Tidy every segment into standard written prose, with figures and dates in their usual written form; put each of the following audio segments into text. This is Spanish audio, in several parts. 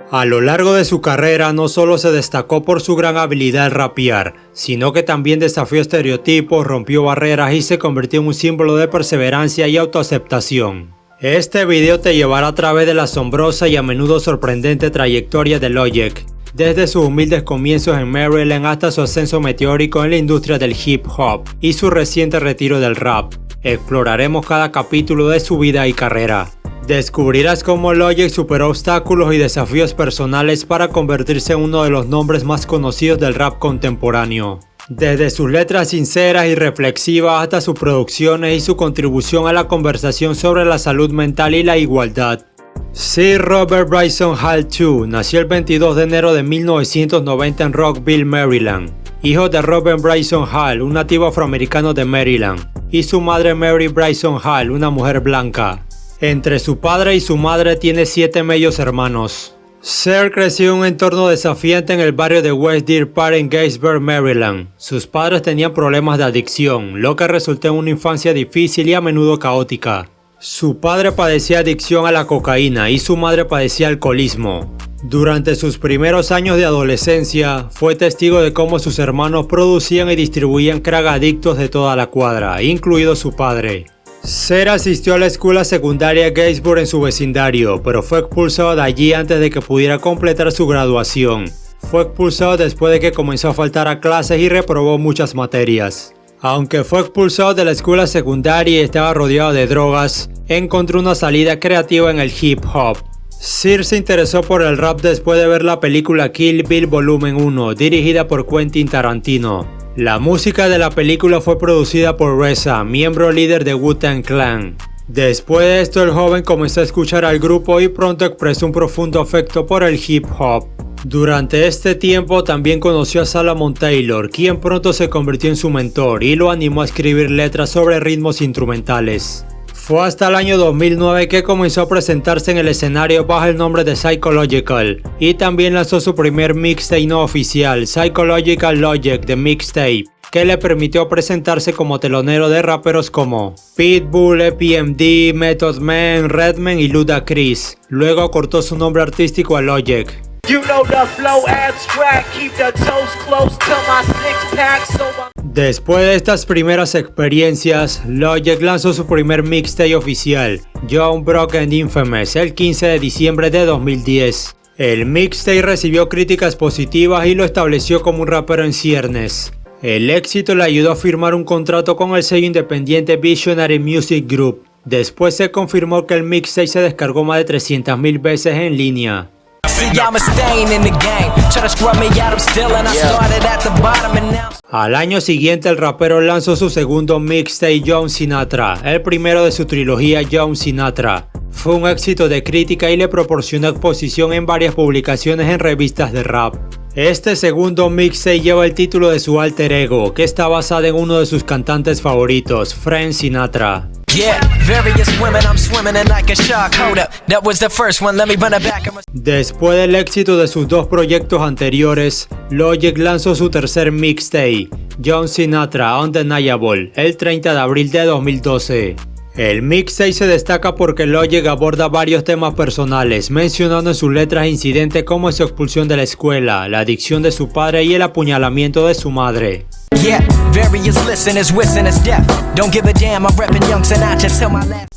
A lo largo de su carrera no solo se destacó por su gran habilidad al rapear, sino que también desafió estereotipos, rompió barreras y se convirtió en un símbolo de perseverancia y autoaceptación. Este video te llevará a través de la asombrosa y a menudo sorprendente trayectoria de Logic, desde sus humildes comienzos en Maryland hasta su ascenso meteórico en la industria del hip hop y su reciente retiro del rap. Exploraremos cada capítulo de su vida y carrera. Descubrirás cómo Logic superó obstáculos y desafíos personales para convertirse en uno de los nombres más conocidos del rap contemporáneo. Desde sus letras sinceras y reflexivas hasta sus producciones y su contribución a la conversación sobre la salud mental y la igualdad. Sir Robert Bryson Hall II nació el 22 de enero de 1990 en Rockville, Maryland, hijo de Robert Bryson Hall, un nativo afroamericano de Maryland, y su madre Mary Bryson Hall, una mujer blanca. Entre su padre y su madre tiene 7 medios hermanos. Sir creció en un entorno desafiante en el barrio de West Deer Park en Gatesburg, Maryland. Sus padres tenían problemas de adicción, lo que resultó en una infancia difícil y a menudo caótica. Su padre padecía adicción a la cocaína y su madre padecía alcoholismo. Durante sus primeros años de adolescencia, fue testigo de cómo sus hermanos producían y distribuían crack adictos de toda la cuadra, incluido su padre. Sir asistió a la escuela secundaria Gatesburg en su vecindario, pero fue expulsado de allí antes de que pudiera completar su graduación. Fue expulsado después de que comenzó a faltar a clases y reprobó muchas materias. Aunque fue expulsado de la escuela secundaria y estaba rodeado de drogas, encontró una salida creativa en el hip hop. Sir se interesó por el rap después de ver la película Kill Bill Volumen 1, dirigida por Quentin Tarantino. La música de la película fue producida por RZA, miembro líder de Wu-Tang Clan. Después de esto, el joven comenzó a escuchar al grupo y pronto expresó un profundo afecto por el hip hop. Durante este tiempo también conoció a Solomon Taylor, quien pronto se convirtió en su mentor y lo animó a escribir letras sobre ritmos instrumentales. Fue hasta el año 2009 que comenzó a presentarse en el escenario bajo el nombre de Psychological y también lanzó su primer mixtape no oficial, Psychological Logic The Mixtape, que le permitió presentarse como telonero de raperos como Pitbull, EPMD, Method Man, Redman y Ludacris. Luego acortó su nombre artístico a Logic. Después de estas primeras experiencias, Logic lanzó su primer mixtape oficial, Young, Broke and Infamous, el 15 de diciembre de 2010. El mixtape recibió críticas positivas y lo estableció como un rapero en ciernes. El éxito le ayudó a firmar un contrato con el sello independiente Visionary Music Group. Después se confirmó que el mixtape se descargó más de 300.000 veces en línea. Al año siguiente el rapero lanzó su segundo mixtape Young Sinatra, el primero de su trilogía Young Sinatra. Fue un éxito de crítica y le proporcionó exposición en varias publicaciones en revistas de rap. Este segundo mixtape lleva el título de su alter ego, que está basado en uno de sus cantantes favoritos, Frank Sinatra. Después del éxito de sus dos proyectos anteriores, Logic lanzó su tercer mixtape, Young Sinatra Undeniable, el 30 de abril de 2012. El mixtape se destaca porque Logic aborda varios temas personales, mencionando en sus letras incidentes como su expulsión de la escuela, la adicción de su padre y el apuñalamiento de su madre.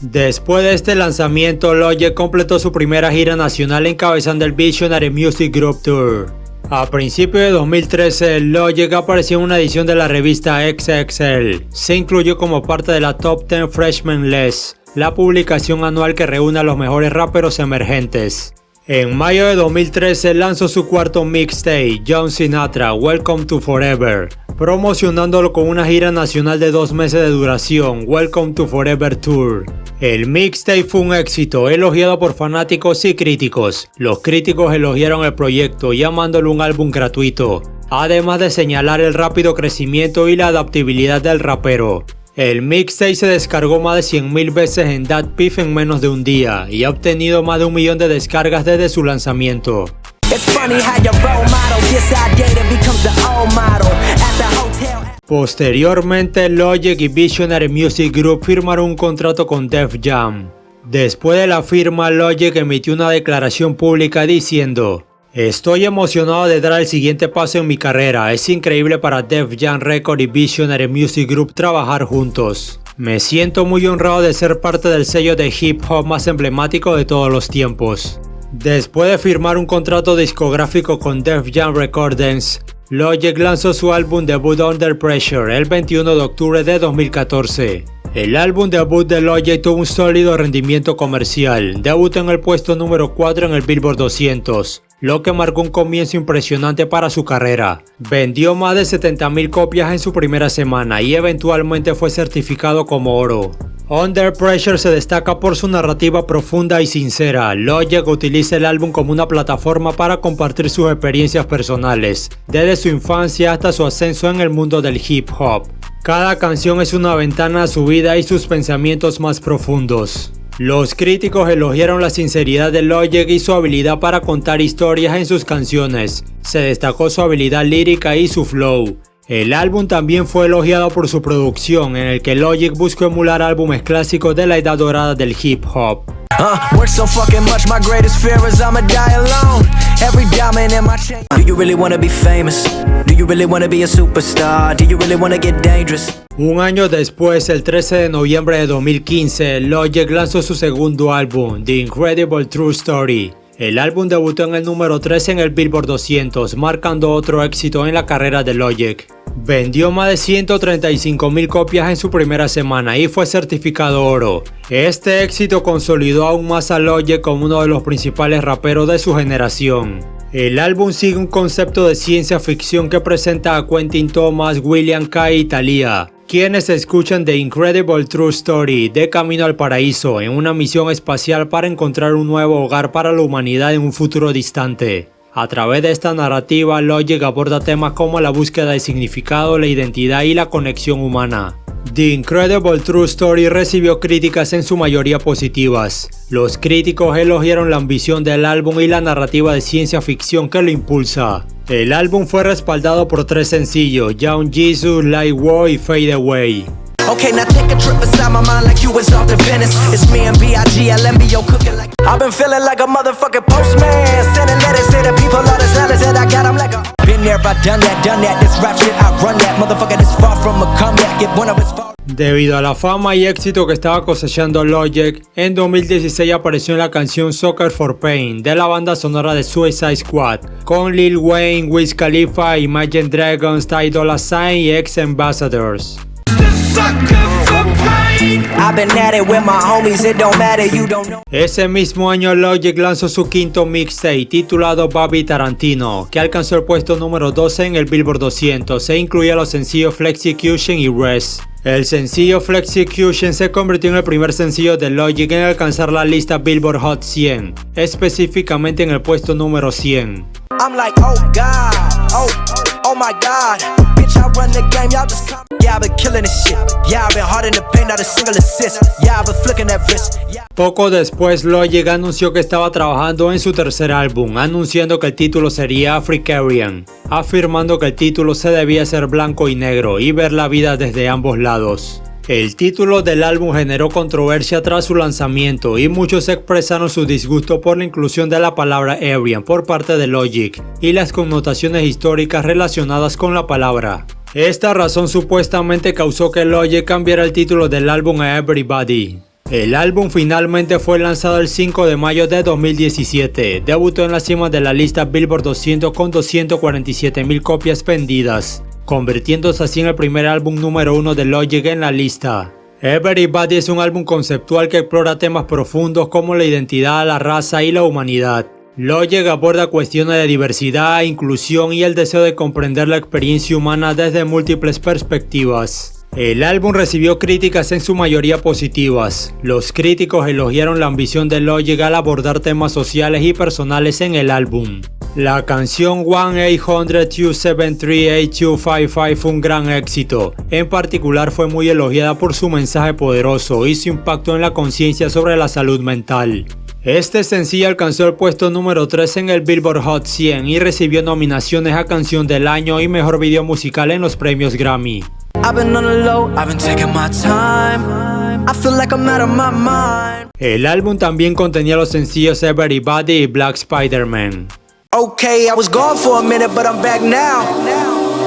Después de este lanzamiento, Logic completó su primera gira nacional encabezando el Visionary Music Group Tour. A principios de 2013, Logic apareció en una edición de la revista XXL. Se incluyó como parte de la Top 10 Freshman List, la publicación anual que reúne a los mejores raperos emergentes. En mayo de 2013 lanzó su cuarto mixtape, Young Sinatra Welcome to Forever, promocionándolo con una gira nacional de 2 meses de duración, Welcome to Forever Tour. El mixtape fue un éxito, elogiado por fanáticos y críticos. Los críticos elogiaron el proyecto, llamándolo un álbum gratuito, además de señalar el rápido crecimiento y la adaptabilidad del rapero. El mixtape se descargó más de 100.000 veces en DatPiff en menos de un día y ha obtenido más de 1 millón de descargas desde su lanzamiento. Posteriormente, Logic y Visionary Music Group firmaron un contrato con Def Jam. Después de la firma, Logic emitió una declaración pública diciendo: "Estoy emocionado de dar el siguiente paso en mi carrera, es increíble para Def Jam Records y Visionary Music Group trabajar juntos. Me siento muy honrado de ser parte del sello de hip hop más emblemático de todos los tiempos". Después de firmar un contrato discográfico con Def Jam Recordings, Logic lanzó su álbum debut Under Pressure el 21 de octubre de 2014. El álbum debut de Logic tuvo un sólido rendimiento comercial, debutó en el puesto número 4 en el Billboard 200, lo que marcó un comienzo impresionante para su carrera. Vendió más de 70,000 copias en su primera semana y eventualmente fue certificado como oro. Under Pressure se destaca por su narrativa profunda y sincera. Logic utiliza el álbum como una plataforma para compartir sus experiencias personales, desde su infancia hasta su ascenso en el mundo del hip hop. Cada canción es una ventana a su vida y sus pensamientos más profundos. Los críticos elogiaron la sinceridad de Logic y su habilidad para contar historias en sus canciones. Se destacó su habilidad lírica y su flow. El álbum también fue elogiado por su producción, en el que Logic buscó emular álbumes clásicos de la edad dorada del hip hop. Work so fucking much, my greatest fear is I'ma die alone. Every diamond in my chain. Do you really wanna be famous? Do you really wanna be a superstar? Do you really wanna get dangerous? Un año después, el 13 de noviembre de 2015, Logic lanzó su segundo álbum, The Incredible True Story. El álbum debutó en el número 13 en el Billboard 200, marcando otro éxito en la carrera de Logic. Vendió más de 135,000 copias en su primera semana y fue certificado oro. Este éxito consolidó aún más a Logic como uno de los principales raperos de su generación. El álbum sigue un concepto de ciencia ficción que presenta a Quentin Thomas, William K. y Thalia, quienes escuchan The Incredible True Story de camino al paraíso en una misión espacial para encontrar un nuevo hogar para la humanidad en un futuro distante. A través de esta narrativa, Logic aborda temas como la búsqueda de significado, la identidad y la conexión humana. The Incredible True Story recibió críticas en su mayoría positivas. Los críticos elogiaron la ambición del álbum y la narrativa de ciencia ficción que lo impulsa. El álbum fue respaldado por 3 sencillos: Young Jesus, Light War y Fade Away. Okay, now take a trip inside my mind like you was off to Venice. It's me and B.I.G. LMBO cooking like I've been feeling like a motherfucking postman, sending letters to the people, all the sellers that I got. I'm like been there, I done that. This rap shit, I run that. Motherfucker, this far from a comeback. If one of it's far. Debido a la fama y éxito que estaba cosechando Logic, en 2016 apareció en la canción Soccer for Pain de la banda sonora de Suicide Squad, con Lil Wayne, Wiz Khalifa, Imagine Dragons, Ty Dolla $ign y Ex Ambassadors. Ese mismo año Logic lanzó su quinto mixtape titulado Bobby Tarantino, que alcanzó el puesto número 12 en el Billboard 200 e incluía los sencillos Flexicution y Rest. El sencillo Flexicution se convirtió en el primer sencillo de Logic en alcanzar la lista Billboard Hot 100, específicamente en el puesto número 100. I'm like, oh God, oh my God, bitch, I run the game, y'all just come. Yeah, I've been killing this shit. Yeah, I've been hard in the paint, not a single assist. Yeah, I've been flicking that wrist. Yeah. Poco después, Logic anunció que estaba trabajando en su tercer álbum, anunciando que el título sería Africarian, afirmando que el título se debía ser blanco y negro y ver la vida desde ambos lados. El título del álbum generó controversia tras su lanzamiento y muchos expresaron su disgusto por la inclusión de la palabra Aryan por parte de Logic y las connotaciones históricas relacionadas con la palabra. Esta razón supuestamente causó que Logic cambiara el título del álbum a Everybody. El álbum finalmente fue lanzado el 5 de mayo de 2017, debutó en la cima de la lista Billboard 200 con 247,000 copias vendidas, convirtiéndose así en el primer álbum número 1 de Logic en la lista. Everybody es un álbum conceptual que explora temas profundos como la identidad, la raza y la humanidad. Logic aborda cuestiones de diversidad, inclusión y el deseo de comprender la experiencia humana desde múltiples perspectivas. El álbum recibió críticas en su mayoría positivas. Los críticos elogiaron la ambición de Logic al abordar temas sociales y personales en el álbum. La canción 1-800-273-8255 fue un gran éxito. En particular fue muy elogiada por su mensaje poderoso y su impacto en la conciencia sobre la salud mental. Este sencillo alcanzó el puesto número 3 en el Billboard Hot 100 y recibió nominaciones a Canción del Año y Mejor Video Musical en los premios Grammy. I've been on the low, I've been taking my time. I feel like I'm out of my mind. El álbum también contenía los sencillos Everybody y Black Spider-Man. Okay, I was gone for a minute, but I'm back now.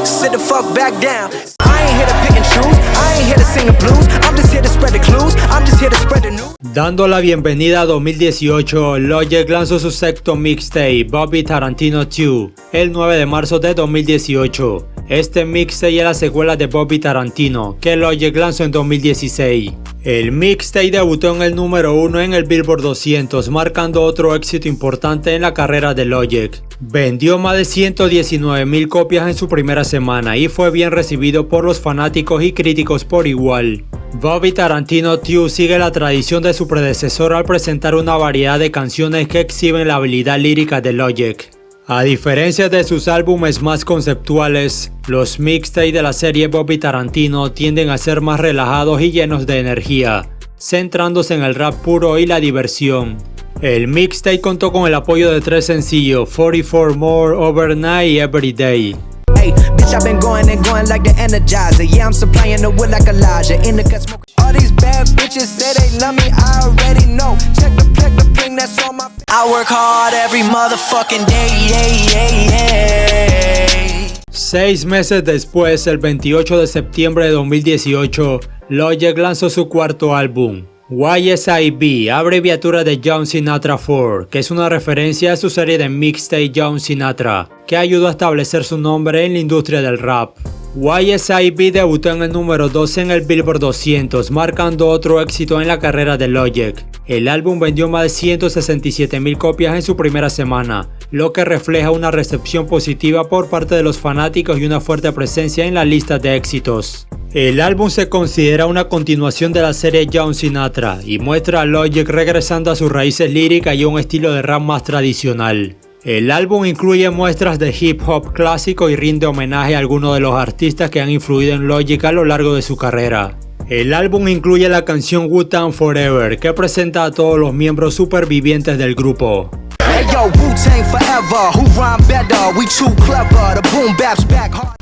Sit the fuck back down. I ain't here to pick and choose. I ain't here to sing the blues. I'm just here to spread the clues. I'm just here to spread the news. Dando la bienvenida a 2018, Logic lanzó su sexto mixtape, Bobby Tarantino 2, el 9 de marzo de 2018. Este mixtape es la secuela de Bobby Tarantino, que Logic lanzó en 2016. El mixtape debutó en el número 1 en el Billboard 200, marcando otro éxito importante en la carrera de Logic. Vendió más de 119,000 copias en su primera semana y fue bien recibido por los fanáticos y críticos por igual. Bobby Tarantino 2 sigue la tradición de su predecesor al presentar una variedad de canciones que exhiben la habilidad lírica de Logic. A diferencia de sus álbumes más conceptuales, los mixtapes de la serie Bobby Tarantino tienden a ser más relajados y llenos de energía, centrándose en el rap puro y la diversión. El mixtape contó con el apoyo de 3 sencillos, 44 More, Overnight y Everyday. Hey, bitch, I've been going and going like the Energizer. Yeah, I'm supplying the wood like Elijah. In the cut smoke. All these bad bitches say they love me, I already know. Check the ping that's on my. I work hard every motherfucking day, yeah. 6 meses después, el 28 de septiembre de 2018, Logic lanzó su cuarto álbum, YSIB, abreviatura de Young Sinatra 4, que es una referencia a su serie de mixtape Young Sinatra, que ayudó a establecer su nombre en la industria del rap. YSIB debutó en el número 12 en el Billboard 200, marcando otro éxito en la carrera de Logic. El álbum vendió más de 167,000 copias en su primera semana, lo que refleja una recepción positiva por parte de los fanáticos y una fuerte presencia en la lista de éxitos. El álbum se considera una continuación de la serie Young Sinatra y muestra a Logic regresando a sus raíces líricas y a un estilo de rap más tradicional. El álbum incluye muestras de hip hop clásico y rinde homenaje a algunos de los artistas que han influido en Logic a lo largo de su carrera. El álbum incluye la canción Wu-Tang Forever, que presenta a todos los miembros supervivientes del grupo.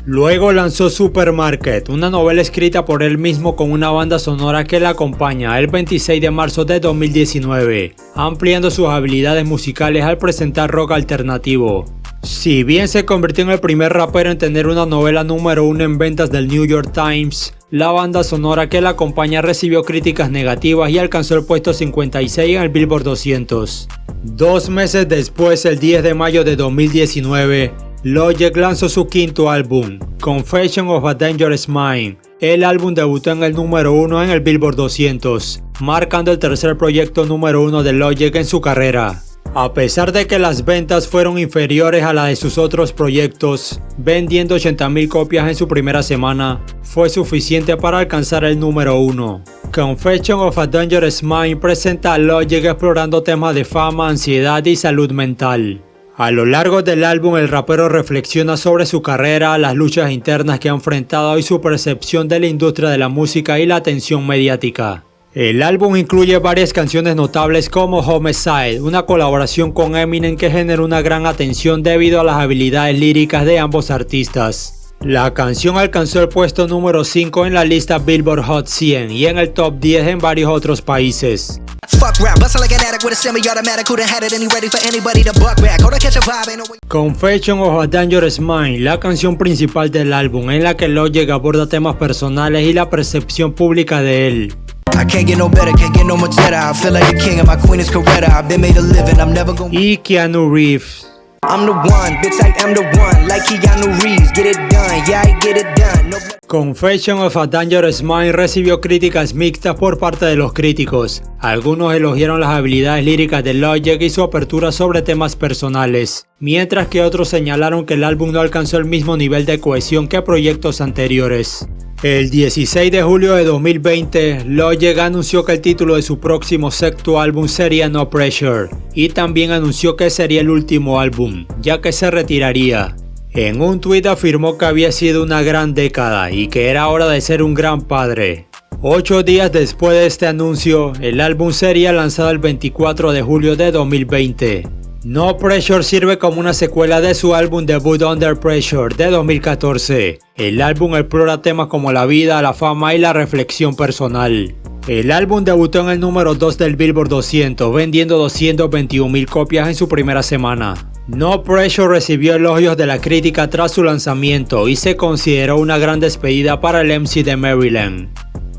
Luego lanzó Supermarket, una novela escrita por él mismo con una banda sonora que la acompaña el 26 de marzo de 2019, ampliando sus habilidades musicales al presentar rock alternativo. Si bien se convirtió en el primer rapero en tener una novela número 1 en ventas del New York Times, la banda sonora que la acompaña recibió críticas negativas y alcanzó el puesto 56 en el Billboard 200. 2 meses después, el 10 de mayo de 2019, Logic lanzó su quinto álbum, Confession of a Dangerous Mind. El álbum debutó en el número 1 en el Billboard 200, marcando el tercer proyecto número 1 de Logic en su carrera. A pesar de que las ventas fueron inferiores a las de sus otros proyectos, vendiendo 80,000 copias en su primera semana, fue suficiente para alcanzar el número 1. Confession of a Dangerous Mind presenta a Logic explorando temas de fama, ansiedad y salud mental. A lo largo del álbum, el rapero reflexiona sobre su carrera, las luchas internas que ha enfrentado y su percepción de la industria de la música y la atención mediática. El álbum incluye varias canciones notables como Homicide, una colaboración con Eminem que generó una gran atención debido a las habilidades líricas de ambos artistas. La canción alcanzó el puesto número 5 en la lista Billboard Hot 100 y en el top 10 en varios otros países. Confession of a Dangerous Mind, la canción principal del álbum en la que Logic aborda temas personales y la percepción pública de él. Y Keanu Reeves. Confession of a Dangerous Mind recibió críticas mixtas por parte de los críticos. Algunos elogiaron las habilidades líricas de Logic y su apertura sobre temas personales, mientras que otros señalaron que el álbum no alcanzó el mismo nivel de cohesión que proyectos anteriores. El 16 de julio de 2020, Logic anunció que el título de su próximo sexto álbum sería No Pressure, y también anunció que sería el último álbum, ya que se retiraría. En un tuit afirmó que había sido una gran década y que era hora de ser un gran padre. 8 días después de este anuncio, el álbum sería lanzado el 24 de julio de 2020. No Pressure sirve como una secuela de su álbum debut Under Pressure de 2014. El álbum explora temas como la vida, la fama y la reflexión personal. El álbum debutó en el número 2 del Billboard 200, vendiendo 221,000 copias en su primera semana. No Pressure recibió elogios de la crítica tras su lanzamiento y se consideró una gran despedida para el MC de Maryland.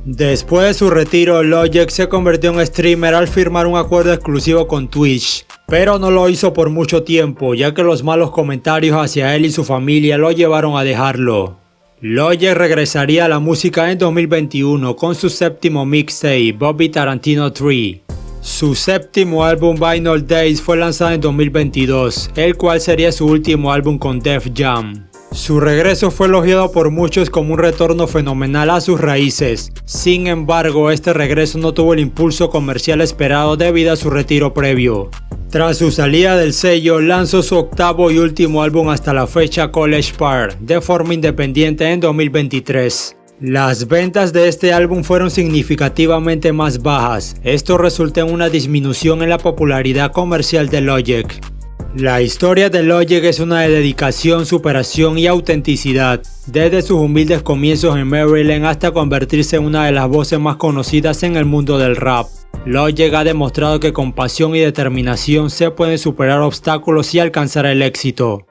Después de su retiro, Logic se convirtió en streamer al firmar un acuerdo exclusivo con Twitch, pero no lo hizo por mucho tiempo, ya que los malos comentarios hacia él y su familia lo llevaron a dejarlo. Logic regresaría a la música en 2021 con su séptimo mixtape, Bobby Tarantino 3. Su séptimo álbum, Vinyl Days, fue lanzado en 2022, el cual sería su último álbum con Def Jam. Su regreso fue elogiado por muchos como un retorno fenomenal a sus raíces. Sin embargo, este regreso no tuvo el impulso comercial esperado debido a su retiro previo. Tras su salida del sello, lanzó su octavo y último álbum hasta la fecha, College Park, de forma independiente en 2023. Las ventas de este álbum fueron significativamente más bajas. Esto resultó en una disminución en la popularidad comercial de Logic. La historia de Logic es una de dedicación, superación y autenticidad, desde sus humildes comienzos en Maryland hasta convertirse en una de las voces más conocidas en el mundo del rap. Logic ha demostrado que con pasión y determinación se pueden superar obstáculos y alcanzar el éxito.